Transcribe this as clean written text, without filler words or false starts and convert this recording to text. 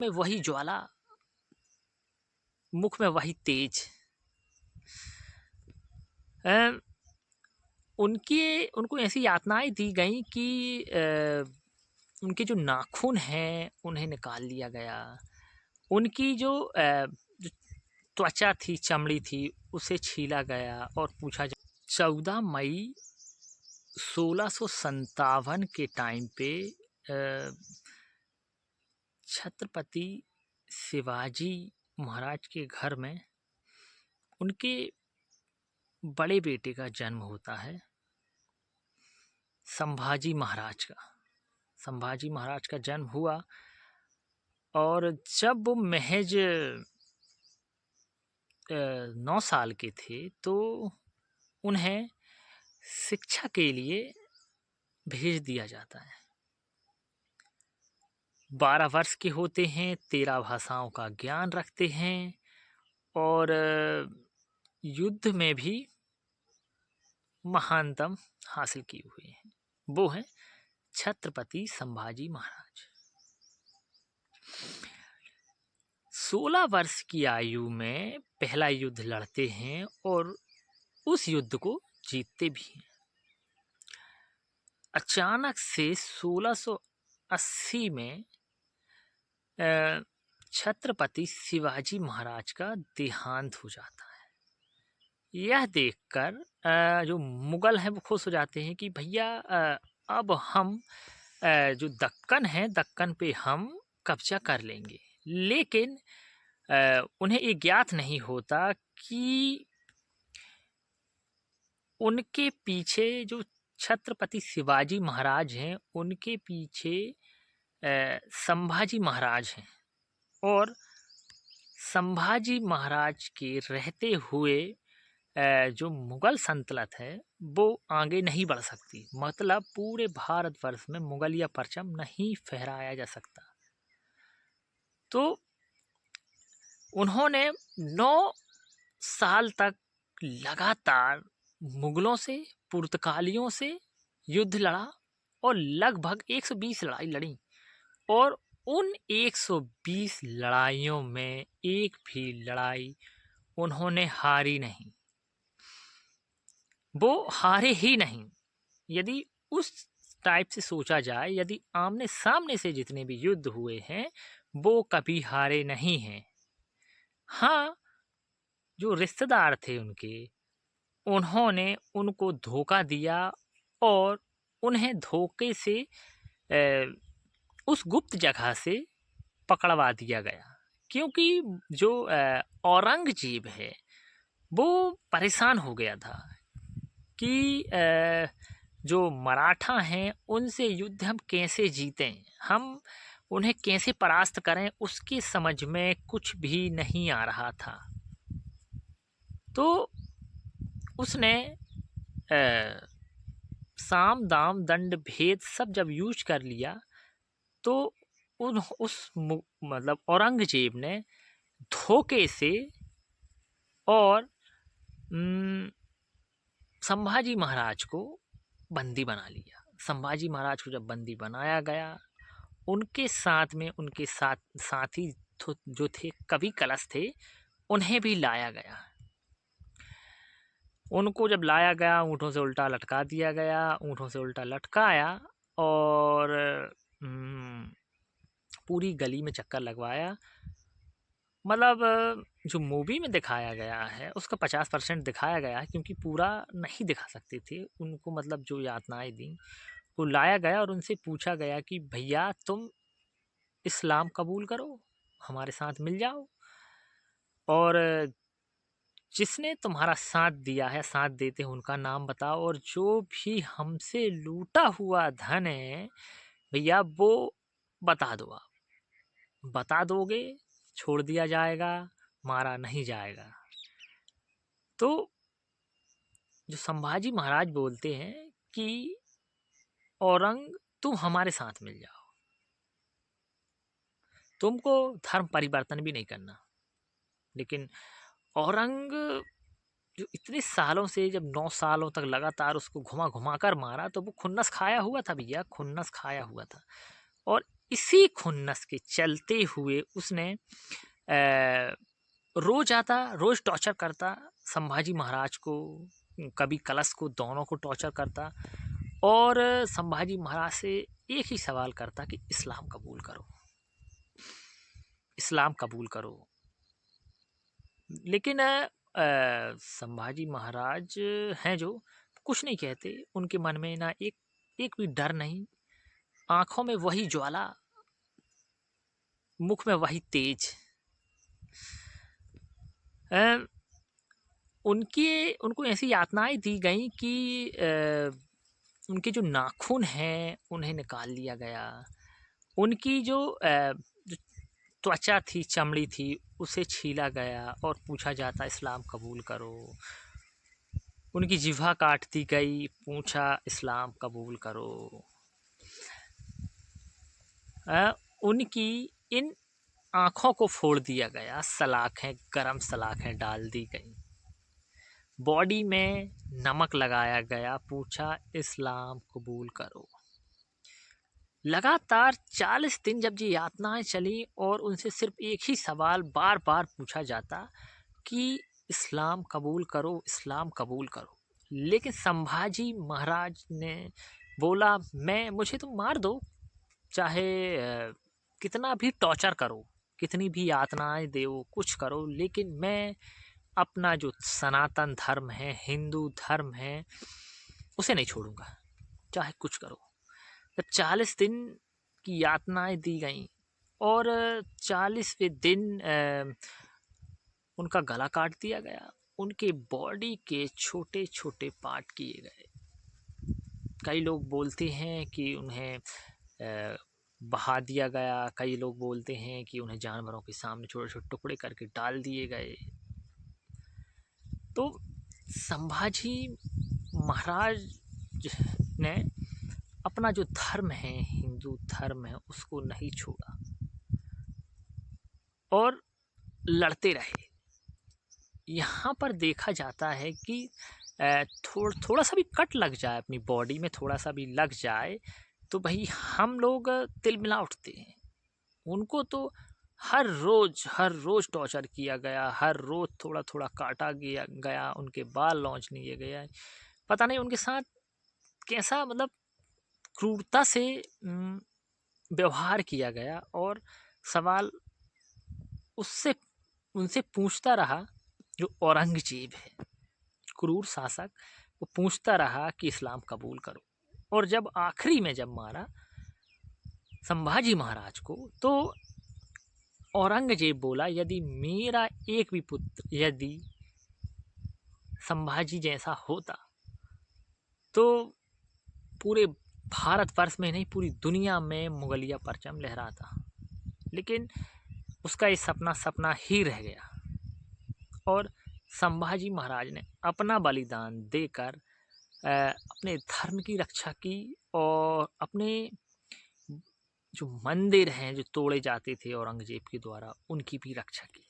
में वही ज्वाला, मुख में वही तेज। अ, उनको ऐसी यातनाएं दी गई कि उनके जो नाखून हैं उन्हें निकाल लिया गया। उनकी जो त्वचा थी, चमड़ी थी, उसे छीला गया और पूछा 14 मई 1657 के टाइम पे छत्रपति शिवाजी महाराज के घर में उनके बड़े बेटे का जन्म होता है, संभाजी महाराज का। संभाजी महाराज का जन्म हुआ और जब वो महज 9 साल के थे तो उन्हें शिक्षा के लिए भेज दिया जाता है। 12 वर्ष के होते हैं, 13 भाषाओं का ज्ञान रखते हैं और युद्ध में भी महानतम हासिल किए हुए हैं। वो हैं छत्रपति संभाजी महाराज। 16 वर्ष की आयु में पहला युद्ध लड़ते हैं और उस युद्ध को जीतते भी हैं। अचानक से 1680 में छत्रपति शिवाजी महाराज का देहांत हो जाता है। यह देखकर जो मुगल हैं वो खुश हो जाते हैं कि भैया अब हम जो दक्कन है, दक्कन पे हम कब्जा कर लेंगे। लेकिन उन्हें ये ज्ञात नहीं होता कि उनके पीछे जो छत्रपति शिवाजी महाराज हैं, उनके पीछे संभाजी महाराज हैं और संभाजी महाराज के रहते हुए जो मुगल सल्तनत है वो आगे नहीं बढ़ सकती। मतलब पूरे भारतवर्ष में मुगलिया परचम नहीं फहराया जा सकता। तो उन्होंने 9 साल तक लगातार मुगलों से, पुर्तगालियों से युद्ध लड़ा और लगभग 120 लड़ाई लड़ी और उन 120 लड़ाइयों में एक भी लड़ाई उन्होंने हारी नहीं। वो हारे ही नहीं। यदि उस टाइप से सोचा जाए, यदि आमने सामने से जितने भी युद्ध हुए हैं वो कभी हारे नहीं हैं। हाँ, जो रिश्तेदार थे उनके, उन्होंने उनको धोखा दिया और उन्हें धोखे से उस गुप्त जगह से पकड़वा दिया गया। क्योंकि जो औरंगजेब है वो परेशान हो गया था कि जो मराठा हैं उनसे युद्ध हम कैसे जीतें, हम उन्हें कैसे परास्त करें, उसकी समझ में कुछ भी नहीं आ रहा था। तो उसने साम दाम दंड भेद सब जब यूज कर लिया तो मतलब औरंगजेब ने धोखे से और संभाजी महाराज को बंदी बना लिया। संभाजी महाराज को जब बंदी बनाया गया, उनके साथ में उनके साथी जो थे, कवि कलश थे, उन्हें भी लाया गया। उनको जब लाया गया, ऊँटों से उल्टा लटका दिया गया। ऊँटों से उल्टा लटकाया और पूरी गली में चक्कर लगवाया। मतलब जो मूवी में दिखाया गया है उसका 50% दिखाया गया है, क्योंकि पूरा नहीं दिखा सकते थे उनको। मतलब जो यातनाएं दी, वो लाया गया और उनसे पूछा गया कि भैया तुम इस्लाम कबूल करो, हमारे साथ मिल जाओ, और जिसने तुम्हारा साथ दिया है, साथ देते हैं, उनका नाम बताओ, और जो भी हमसे लूटा हुआ धन है भैया वो बता दो। आप बता दोगे छोड़ दिया जाएगा, मारा नहीं जाएगा। तो जो संभाजी महाराज बोलते हैं कि औरंग तुम हमारे साथ मिल जाओ, तुमको धर्म परिवर्तन भी नहीं करना। लेकिन औरंग जो इतने सालों से, जब 9 सालों तक लगातार उसको घुमा घुमा कर मारा, तो वो खुन्नस खाया हुआ था भैया, खुन्नस खाया हुआ था। और इसी खुन्नस के चलते हुए उसने रोज आता, रोज टॉर्चर करता संभाजी महाराज को, कभी कलश को, दोनों को टॉर्चर करता और संभाजी महाराज से एक ही सवाल करता कि इस्लाम कबूल करो, इस्लाम कबूल करो। लेकिन संभाजी महाराज हैं जो कुछ नहीं कहते, उनके मन में ना एक भी डर नहीं, आंखों में वही ज्वाला, मुख में वही तेज। उनको ऐसी यातनाएं दी गई कि उनके जो नाखून हैं उन्हें निकाल लिया गया, उनकी जो त्वचा थी, चमड़ी थी, उसे छीला गया और पूछा जाता इस्लाम कबूल करो। उनकी जिह्वा काट दी गई, पूछा इस्लाम कबूल करो। उनकी इन आँखों को फोड़ दिया गया, सलाखें, गरम सलाखें डाल दी गई, बॉडी में नमक लगाया गया, पूछा इस्लाम कबूल करो। लगातार 40 दिन जब ये यातनाएं चली और उनसे सिर्फ एक ही सवाल बार बार पूछा जाता कि इस्लाम कबूल करो, इस्लाम कबूल करो। लेकिन संभाजी महाराज ने बोला, मुझे तुम मार दो, चाहे कितना भी टॉर्चर करो, कितनी भी यातनाएं दो, कुछ करो, लेकिन मैं अपना जो सनातन धर्म है, हिंदू धर्म है, उसे नहीं छोड़ूंगा, चाहे कुछ करो। 40 दिन की यातनाएं दी गई और 40वें दिन उनका गला काट दिया गया, उनके बॉडी के छोटे छोटे पार्ट किए गए। कई लोग बोलते हैं कि उन्हें बहा दिया गया, कई लोग बोलते हैं कि उन्हें जानवरों के सामने छोटे छोटे टुकड़े करके डाल दिए गए। तो संभाजी महाराज ने अपना जो धर्म है, हिंदू धर्म है, उसको नहीं छोड़ा और लड़ते रहे। यहाँ पर देखा जाता है कि थोड़ा सा भी कट लग जाए, अपनी बॉडी में थोड़ा सा भी लग जाए तो भाई हम लोग तिलमिला उठते हैं। उनको तो हर रोज टॉर्चर किया गया, हर रोज थोड़ा थोड़ा काटा गया, उनके बाल लॉन्च लिए गया। पता नहीं उनके साथ कैसा, मतलब क्रूरता से व्यवहार किया गया। और सवाल उनसे पूछता रहा जो औरंगजेब है, क्रूर शासक, वो पूछता रहा कि इस्लाम कबूल करो। और जब आखिरी में जब मारा संभाजी महाराज को, तो औरंगजेब बोला, यदि मेरा एक भी पुत्र यदि संभाजी जैसा होता तो पूरे भारतवर्ष में नहीं, पूरी दुनिया में मुगलिया परचम लहराता। लेकिन उसका ये सपना ही रह गया और संभाजी महाराज ने अपना बलिदान देकर अपने धर्म की रक्षा की और अपने जो मंदिर हैं जो तोड़े जाते थे औरंगजेब के द्वारा, उनकी भी रक्षा की।